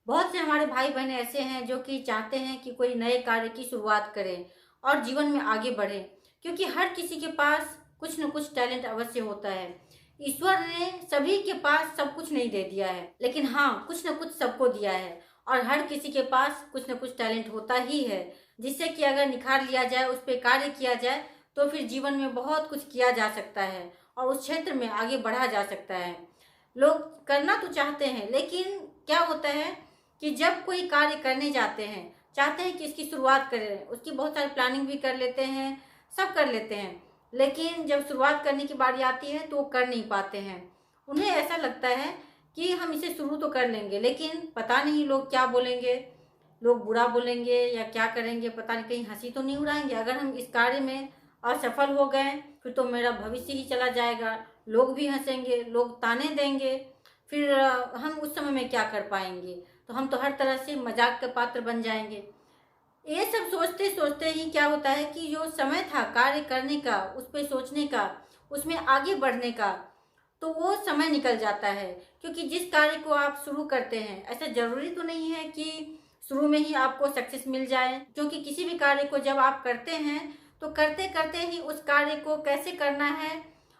बहुत से हमारे भाई बहन ऐसे हैं जो कि चाहते हैं कि कोई नए कार्य की शुरुआत करें और जीवन में आगे बढ़ें, क्योंकि हर किसी के पास कुछ न कुछ टैलेंट अवश्य होता है। ईश्वर ने सभी के पास सब कुछ नहीं दे दिया है, लेकिन हाँ, कुछ न कुछ सबको दिया है और हर किसी के पास कुछ न कुछ टैलेंट होता ही है, जिससे कि अगर निखार लिया जाए, उस पर कार्य किया जाए, तो फिर जीवन में बहुत कुछ किया जा सकता है और उस क्षेत्र में आगे बढ़ा जा सकता है। लोग करना तो चाहते हैं, लेकिन क्या होता है कि जब कोई कार्य करने जाते हैं, चाहते हैं कि इसकी शुरुआत करें, उसकी बहुत सारी प्लानिंग भी कर लेते हैं, सब कर लेते हैं, लेकिन जब शुरुआत करने की बारी आती है तो वो कर नहीं पाते हैं। उन्हें ऐसा लगता है कि हम इसे शुरू तो कर लेंगे, लेकिन पता नहीं लोग क्या बोलेंगे, लोग बुरा बोलेंगे या क्या करेंगे, पता नहीं कहीं हंसी तो नहीं उड़ाएंगे। अगर हम इस कार्य में असफल हो गए फिर तो मेरा भविष्य ही चला जाएगा, लोग भी हंसेंगे, लोग ताने देंगे, फिर हम उस समय में क्या कर पाएंगे, तो हम तो हर तरह से मजाक के पात्र बन जाएंगे। ये सब सोचते सोचते ही क्या होता है कि जो समय था कार्य करने का, उस पर सोचने का, उसमें आगे बढ़ने का, तो वो समय निकल जाता है। क्योंकि जिस कार्य को आप शुरू करते हैं, ऐसा जरूरी तो नहीं है कि शुरू में ही आपको सक्सेस मिल जाए, क्योंकि किसी भी कार्य को जब आप करते हैं तो करते करते ही उस कार्य को कैसे करना है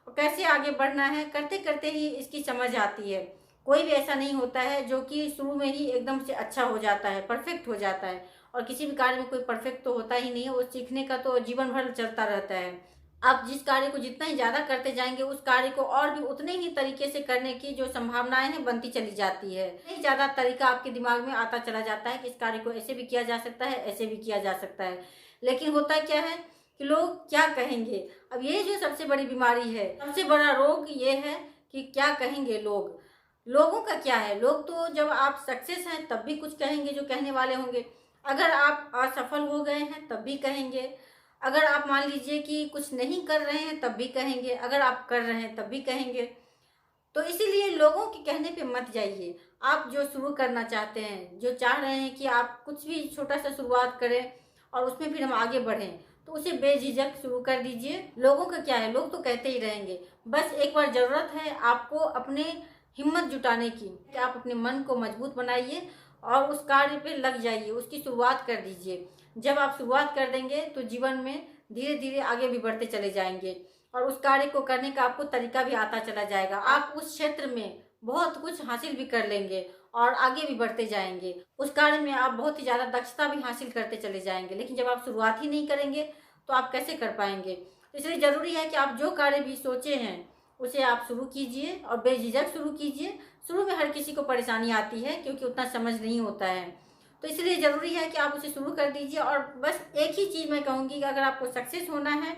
और कैसे आगे बढ़ना है, करते करते ही इसकी समझ आती है। कोई भी ऐसा नहीं होता है जो कि शुरू में ही एकदम से अच्छा हो जाता है, परफेक्ट हो जाता है। और किसी भी कार्य में कोई परफेक्ट तो होता ही नहीं है, वो सीखने का तो जीवन भर चलता रहता है। आप जिस कार्य को जितना ही ज्यादा करते जाएंगे, उस कार्य को और भी उतने ही तरीके से करने की जो संभावनाएं हैं बनती चली जाती है। नहीं, ज्यादा तरीका आपके दिमाग में आता चला जाता है कि इस कार्य को ऐसे भी किया जा सकता है, ऐसे भी किया जा सकता है। लेकिन होता क्या है कि लोग क्या कहेंगे। अब ये जो सबसे बड़ी बीमारी है, सबसे बड़ा रोग ये है कि क्या कहेंगे लोग। लोगों का क्या है, लोग तो जब आप सक्सेस हैं तब भी कुछ कहेंगे, जो कहने वाले होंगे। अगर आप असफल हो गए हैं तब भी कहेंगे। अगर आप मान लीजिए कि कुछ नहीं कर रहे हैं तब भी कहेंगे। अगर आप कर रहे हैं तब भी कहेंगे। तो इसीलिए लोगों के कहने पे मत जाइए। आप जो शुरू करना चाहते हैं, जो चाह रहे हैं कि आप कुछ भी छोटा सा शुरुआत करें और उसमें फिर हम आगे बढ़ें, तो उसे बेझिझक शुरू कर दीजिए। लोगों का क्या है, लोग तो कहते ही रहेंगे। बस एक बार जरूरत है आपको अपने हिम्मत जुटाने की, कि आप अपने मन को मजबूत बनाइए और उस कार्य पे लग जाइए, उसकी शुरुआत कर दीजिए। जब आप शुरुआत कर देंगे तो जीवन में धीरे धीरे आगे भी बढ़ते चले जाएंगे और उस कार्य को करने का आपको तरीका भी आता चला जाएगा। आप उस क्षेत्र में बहुत कुछ हासिल भी कर लेंगे और आगे भी बढ़ते जाएंगे। उस कार्य में आप बहुत ही ज्यादा दक्षता भी हासिल करते चले जाएंगे। लेकिन जब आप शुरुआत ही नहीं करेंगे तो आप कैसे कर पाएंगे। इसलिए जरूरी है कि आप जो कार्य भी सोचे हैं उसे आप शुरू कीजिए और बेझिझक शुरू कीजिए। शुरू में हर किसी को परेशानी आती है, क्योंकि उतना समझ नहीं होता है। तो इसलिए जरूरी है कि आप उसे शुरू कर दीजिए। और बस एक ही चीज मैं कहूंगी कि अगर आपको सक्सेस होना है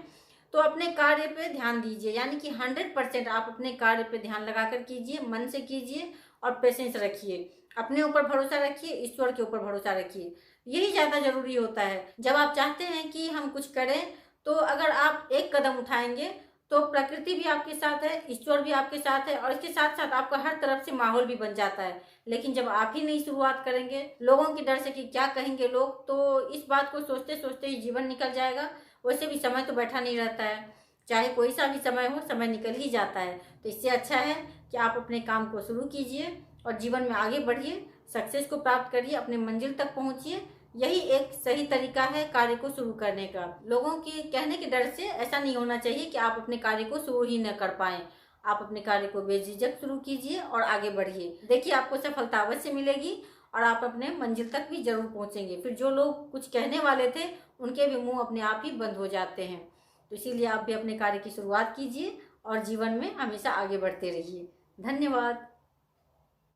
तो अपने कार्य पे ध्यान दीजिए, यानी कि 100% आप अपने कार्य पे ध्यान लगाकर कीजिए, मन से कीजिए और पेशेंस रखिए। अपने ऊपर भरोसा रखिए, ईश्वर के ऊपर भरोसा रखिए। यही ज्यादा जरूरी होता है। जब आप चाहते हैं कि हम कुछ करें, तो अगर आप एक कदम उठाएंगे तो प्रकृति भी आपके साथ है, ईश्वर भी आपके साथ है और इसके साथ साथ आपका हर तरफ से माहौल भी बन जाता है। लेकिन जब आप ही नहीं शुरुआत करेंगे, लोगों के डर से कि क्या कहेंगे लोग, तो इस बात को सोचते सोचते ही जीवन निकल जाएगा। वैसे भी समय तो बैठा नहीं रहता है, चाहे कोई सा भी समय हो, समय निकल ही जाता है। तो इससे अच्छा है कि आप अपने काम को शुरू कीजिए और जीवन में आगे बढ़िए, सक्सेस को प्राप्त करिए, अपने मंजिल तक पहुंचिए। यही एक सही तरीका है कार्य को शुरू करने का। लोगों के कहने के डर से ऐसा नहीं होना चाहिए कि आप अपने कार्य को शुरू ही न कर पाए। आप अपने कार्य को बेझिझक शुरू कीजिए और आगे बढ़िए। देखिए, आपको सफलता अवश्य मिलेगी और आप अपने मंजिल तक भी जरूर पहुंचेंगे। फिर जो लोग कुछ कहने वाले थे, उनके भी मुंह अपने आप ही बंद हो जाते हैं। तो इसीलिए आप भी अपने कार्य की शुरुआत कीजिए और जीवन में हमेशा आगे बढ़ते रहिए। धन्यवाद।